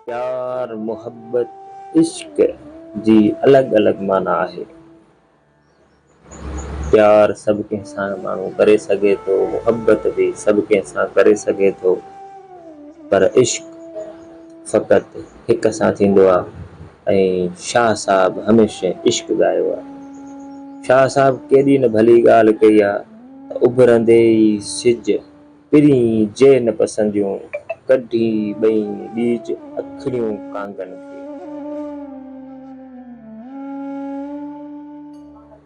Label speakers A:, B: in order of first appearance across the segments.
A: प्यार मोहब्बत इश्क जी अलग अलग माना आहे। प्यार सब कंहिं सां माण्हू करे सघे थो, मोहब्बत भी सब कंहिं सां करे सघे थो, पर इश्क फ़क़ति हिक सां थींदो आहे। ऐं शाह साहब हमेशह इश्क ॻायो आहे। शाह साहब केॾी न भली ॻाल्हि कई आहे त उभरंदे ई सिज पिरी जे न पसंदियूं कढी ॿई बीज अखिड़ियूं कांगन खे।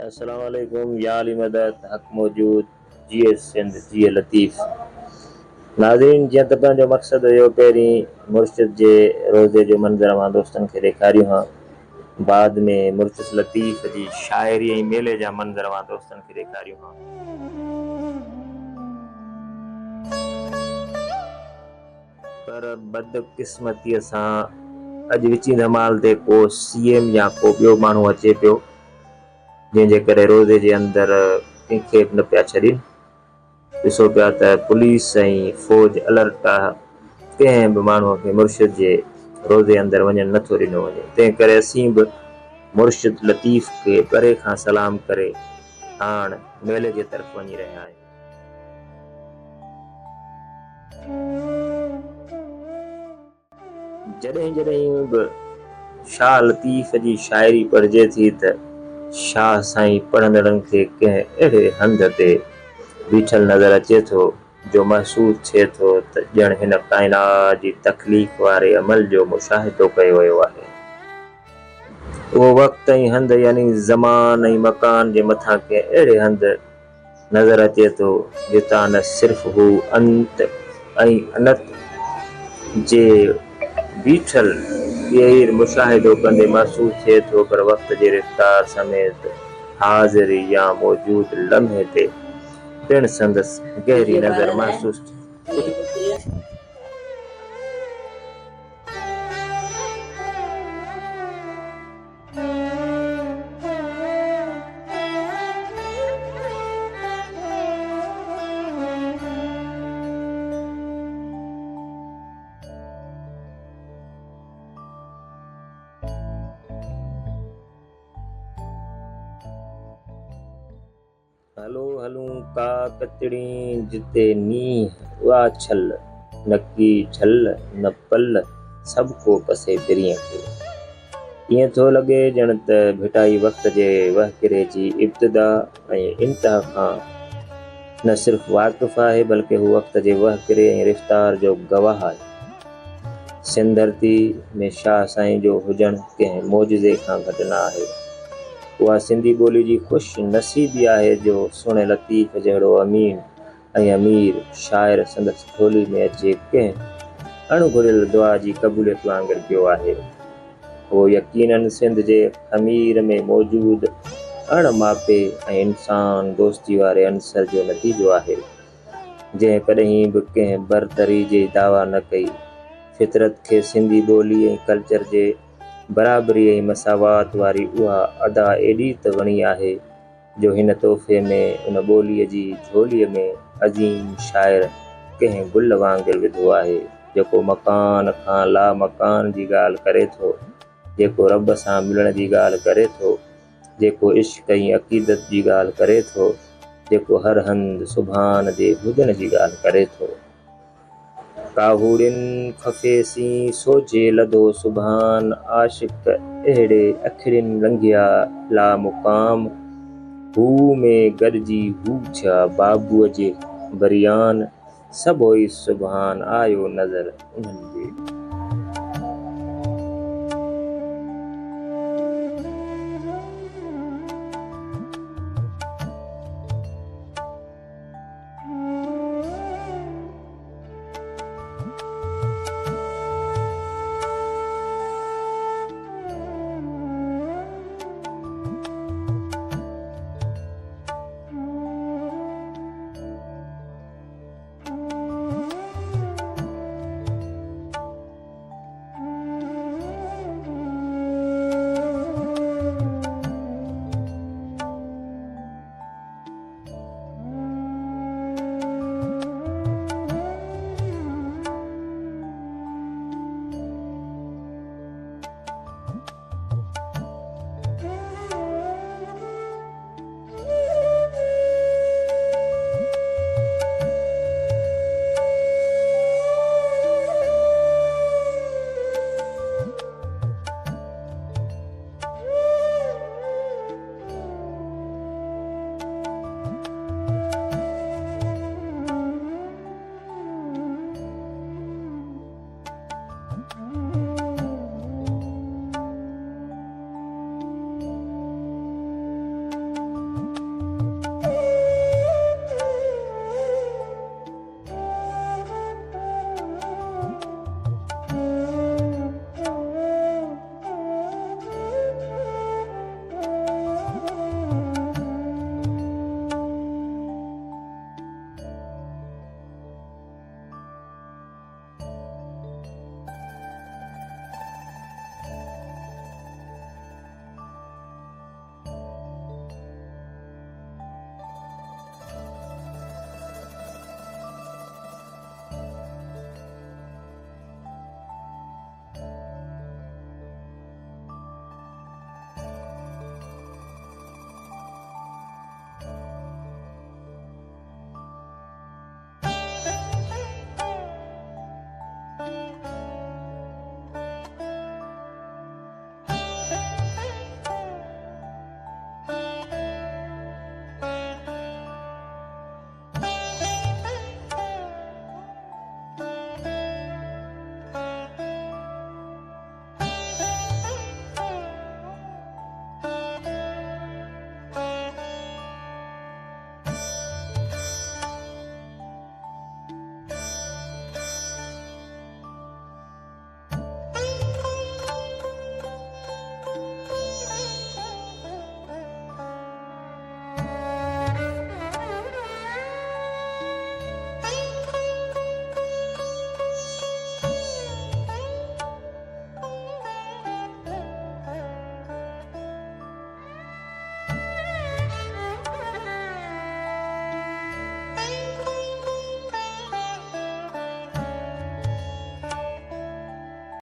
A: अस्सलाम वालेकुम, या अली मदद, हक़ मौजूद, जिए सिंध, जिए लतीफ़। नाज़रीन, जीअं त पंहिंजो मक़सदु हुयो पहिरीं मुर्शिद जे रोज़े जो मंज़र मां दोस्तनि खे ॾेखारियूं हा, बाद में मुर्शिद लतीफ़ जी शाइरी ऐं मेले जा मंज़र मां दोस्तनि खे ॾेखारियूं हा। पर बदकिस्मतीअ सां अॼु विची धमाल ते को सीएम या को ॿियो माण्हू अचे पियो, जंहिंजे करे रोज़े जे अंदरि कंहिंखे बि न पिया छॾनि। ॾिसो पिया त पुलिस ऐं फ़ौज अलर्ट आहे, कंहिं बि माण्हूअ खे मुर्शिद जे रोज़े अंदरि वञणु नथो ॾिनो वञे। तंहिं करे असीं बि मुर्शिद लतीफ़ खे परे खां सलाम करे हाणे मेले जे तरफ़ वञी रहिया आहियूं। जॾहिं जॾहिं बि शाह लतीफ़ जी शाइरी पढ़िजे थी त शाह साईं पढ़ंदड़नि खे कंहिं अहिड़े हंध ते बीठल नज़र अचे थो जो महसूस थिए थो त ॼण हिन काइनात जी तख़लीक़ वारे अमल जो मुशाहिदो कयो वियो आहे। उहो वक़्तु ऐं हंध यानी ज़मान ऐं मकान जे मथां कंहिं अहिड़े हंध नज़र अचे थो जितां न सिर्फ़ हू अंत ऐं अनत जे बीठल ॿेर मुशाहिदो कंदे महसूस थिए थो, पर वक़्त जे रफ़्तार समेत हाज़िरी या मौजूद लम्हे ते पिण संदसि गहरी नज़र महसूस थी। हलो हलूं का कचड़ी जिते नींह उहा छल, न की झल न पल सबको पसे पिरीअ खे। ईअं थो लॻे ॼण त भिटाई वक़्त जे वहकिरे जी इब्तिदा ऐं इंतिहा खां न सिर्फ़ु वाक़िफ़ आहे, बल्कि हू वक़्त जे वहकिरे ऐं रफ़्तार जो गवाह आहे। सिंध धरती में शाह साईं जो हुजणु कंहिं मौजज़े खां घटि न आहे। उहा सिंधी ॿोली जी ख़ुशि नसीबी आहे जो सुहिणे लतीफ़ जहिड़ो अमीन ऐं अमीर शाइर संदसि झोली में अचे कंहिं अणघुरियल दुआ जी क़बूलियत वांगुरु पियो आहे। उहो यकीनन सिंध जे ख़मीर में मौजूद अणमापे ऐं इंसान दोस्ती वारे अंसर जो नतीजो आहे, जंहिं कॾहिं बि कंहिं बरतरी जे दावा न कई। फितरत खे सिंधी ॿोली ऐं कल्चर जे बराबरी ऐं मसावात वारी उहा अदा एॾी त वणी आहे जो हिन तोहफ़े में उन ॿोलीअ जी झोलीअ में अज़ीम शाइर कंहिं गुल वांगुरु विधो आहे, जेको मकान खां ला मकान जी ॻाल्हि करे थो, जेको रब सां मिलण जी ॻाल्हि करे थो, जेको इश्क ऐं अक़ीदत जी ॻाल्हि करे थो, जेको हर हंधि सुभान जे हुजण जी ॻाल्हि करे थो। काहूड़िन खफ़ेसी सोझे लधो सुभान आशिक़ अहिड़े अखिड़िन लंघिया लामुक़ाम, हू में गॾिजी हू थिया बाबूअ जे बरियान, सभोई सुभान आयो नज़र उन्हनि जे।